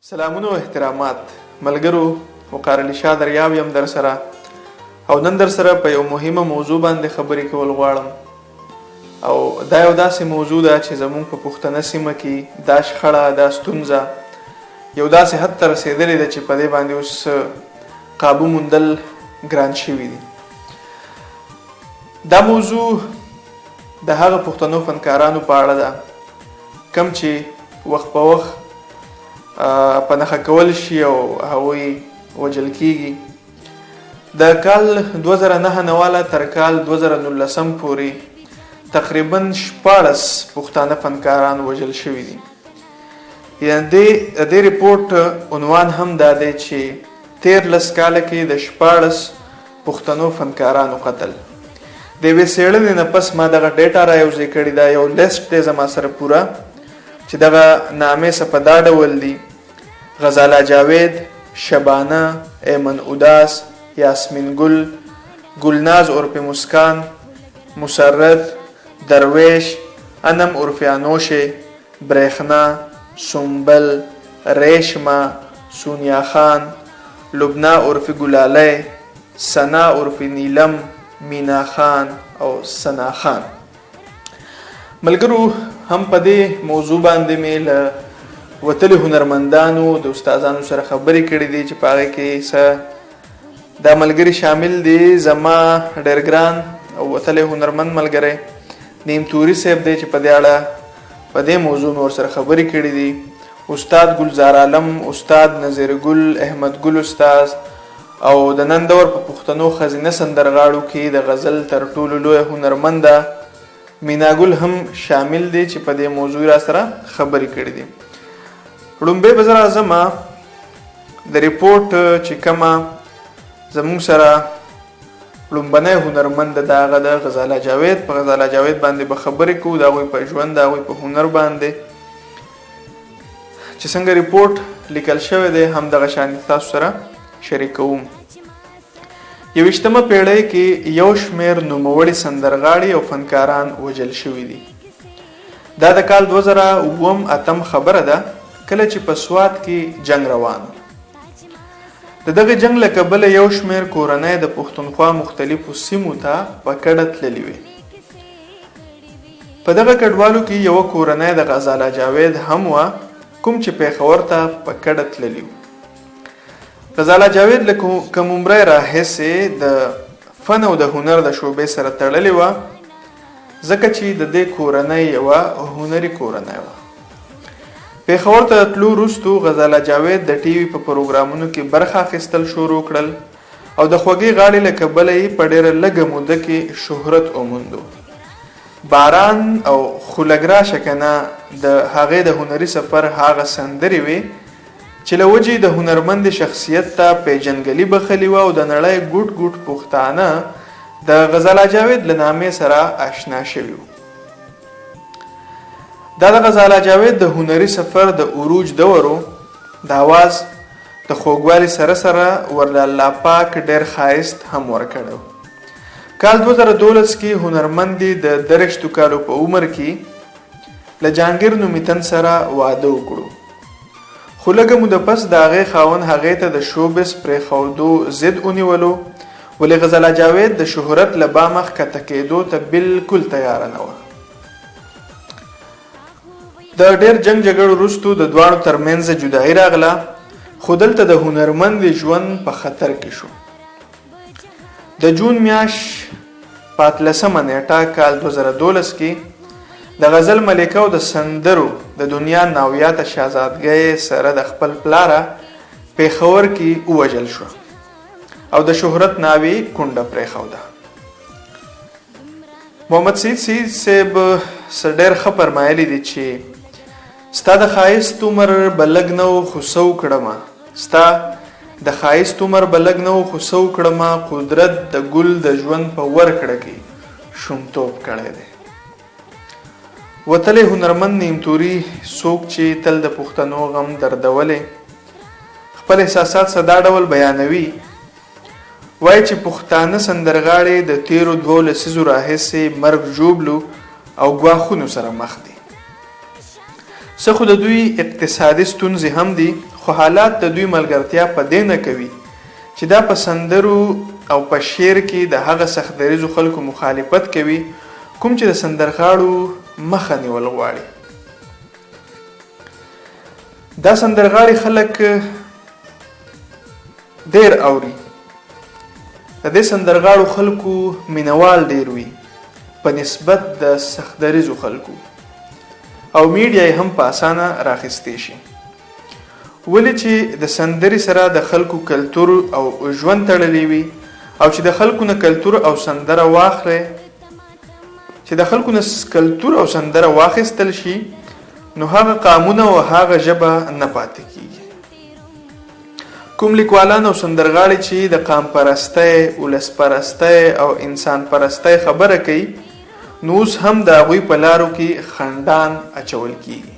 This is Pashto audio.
سلامونه او احترامات ملګرو وقار علي شاه دریاب یم در سره او نن در سره په یو مهمه موضوع باندې خبرې کول غواړم او دا یو داسې موضوع ده چې زموږ په پښتنه سیمه کې دا شخړه دا ستونزه یو داسې حد ته رسېدلې ده چې په دې باندې اوس قابو موندل ګران شوي دي. دا موضوع د هغه پښتنو فنکارانو په اړه ده کوم چې وخت په وخت په نښه کول شي او هغوی وژل کیږي. د کال 2009 نه واله تر کال 2019 پورې تقریبا 14 پښتانه فنکاران وژل شوي دي. یعنې د دې ریپورټ عنوان هم دا دی چې 13 کاله کې د 14 پښتنو فنکارانو قتل. د یوې څېړنې نه پس ما دغه ډیټا رایوځای کړې ده. یو لیست دی زما سره پوره چې دغه نامې څه په دا ډول دي: غزاله جاوید، شبانه، ایمن اداس، یاسمین گل، گلناز عرف مسکان، مسرت، درویش، انم عرف انوشه، برېښنا، سنبل، ریشما، سونیا خان، لبنا عرف ګلالی، سنا عرف نیلم، مینا خان او سنا خان. ملګرو هم په دې موضوع باندې مې له وتلي هنرمندانو د استادانو سره خبرې کړې دي چې په هغې کې څه دا ملګري شامل دي. زما ډېر ګران او وتلی هنرمند ملګری نیم توري صاحب دی چې په دې اړه په دې موضوع مې ورسره خبرې کړې دي. استاد ګلزار عالم، استاد نظیر ګل، احمد ګل استاد او د نن دور په پښتنو ښځینه سندرغاړو کې د غزل تر ټولو لویه هنرمنده مینا ګل هم شامل دي چې په دې موضوع را سره خبرې کړې دي. لومبۍ به زه راځم د ریپورټ چې کومه زموږ سره لومبنی هنرمند د هغه د غزاله جاوید په غزاله جاوید باندې به خبرې کوو، د هغوی په ژوند د هغوی په هنر باندې چې څنګه ریپورټ لیکل شوی دی همدغه شانې تاسو سره شریکوم. 21مه پیړۍ کې یو شمېر نوموړي سندرغاړي او فنکاران وژل شوي دي. دا د کال 2007 خبره ده کله چې په سوات کې جنگ روان. د دغه جنگ له کبله یو شمېر کورنۍ د پښتونخوا مختلفو سیمو ته په کډه تللې وې. په دغه کډوالو کې یوه کورنۍ د غزاله جاوید هم وه کوم چې پېښور ته په کډه تللي وو. غزاله جاوید له کوم عمره راهیسې د فن او د هنر د شعبې سره تړلې وه ځکه چې د دې کورنۍ یوه هنري کورنۍ وه. پېښور ته تلو وروستو غزاله جاوید د ټي وي په پروګرامونو کې برخه اخیستل شروع کړل او د خوږې غاړې له کبله یې په ډېره لږه موده کې شهرت وموندو. باران او خولګراشه کنه د هغې د هنري سفر هغه سندرې وې چې له وجې د هنرمند شخصیت ته پیژنګلي بخلي وه او د نړۍ ګوټ ګوټ پښتانه د غزاله جاوید له نامې سره آشنا شوي وو. دا د غزاله جاوید د هنري سفر د عروج دورو د آواز د خوږوالي سره سره ورله الله پاک ډېر ښایست هم ورکړی. کال 2012 کې هنرمند د 30 کالو په عمر کې له جهانګیر نومیتن سره واده وکړو. خو لږه موده پس د هغې خاوند هغې ته د شوبس پرېښودو ضد ونیولو ولې غزاله جاوید د شهرت له بامه ښکته کېدو ته بالکل تیاره نه وه. د ډېر جنګ جګړو وروستو د دواړو ترمنځ جدایي راغله خو دلته د هنرمند ژوند په خطر کې شو. د جون میاشت 15مه نیټه کال 2012 کې د غزل ملکه او د سندرو د دنیا ناویاته شهزادګۍ سره د خپل پلاره پېښور کې ووژل شو او د شهرت ناوې کونډه پرېښوده. محمد سید صاحب څه ډېر ښه فرمایلی دي چې ستا د ښایست عمر به لږ نه و خو څه وکړمه، ستا د ښایست عمر به لږ نه و خو څه وکړمه، قدرت د ګل د ژوند په ورکړه کې شومتوب کړی دی. وتلی هنرمند نیمتوري څوک چې تل د پښتنو غم دردولی خپل احساسات څه دا ډول بیانوي وایي چې پښتانه سندرغاړي د تیرو 2 لسیزو راهیسې مرګ ژوبلو او ګواښونو سره مخ دي. څه خو د دوی اقتصادي ستونزې هم دي، خو حالات د دوی ملګرتیا په دې نه کوي چې دا په سندرو او په شعر کې د هغه سختدریزو خلکو مخالفت کوي کوم چې د سندرغاړو مخه نیول غواړي. دا سندرغاړي خلک ډېر اوري، د دې سندرغاړو خلکو مینوال ډېر وي په نسبت د سختدریزو خلکو، او میډیا یې هم په اسانه راخیستې شي. ولې چې د سندرې سره د خلکو کلتور او ژوند تړلی وي، او چې د خلکو نه کلتور او سندره واخلې واخیستل شي، نو هغه قامونه او هغه ژبه نه پاتې کیږي. کوم لیکوالان او سندرغاړي چې د قام پرستۍ، ولس پرستۍ او انسان پرستۍ خبره کوي، نو اوس هم د هغوی په لارو کې خنډان اچول کیږي.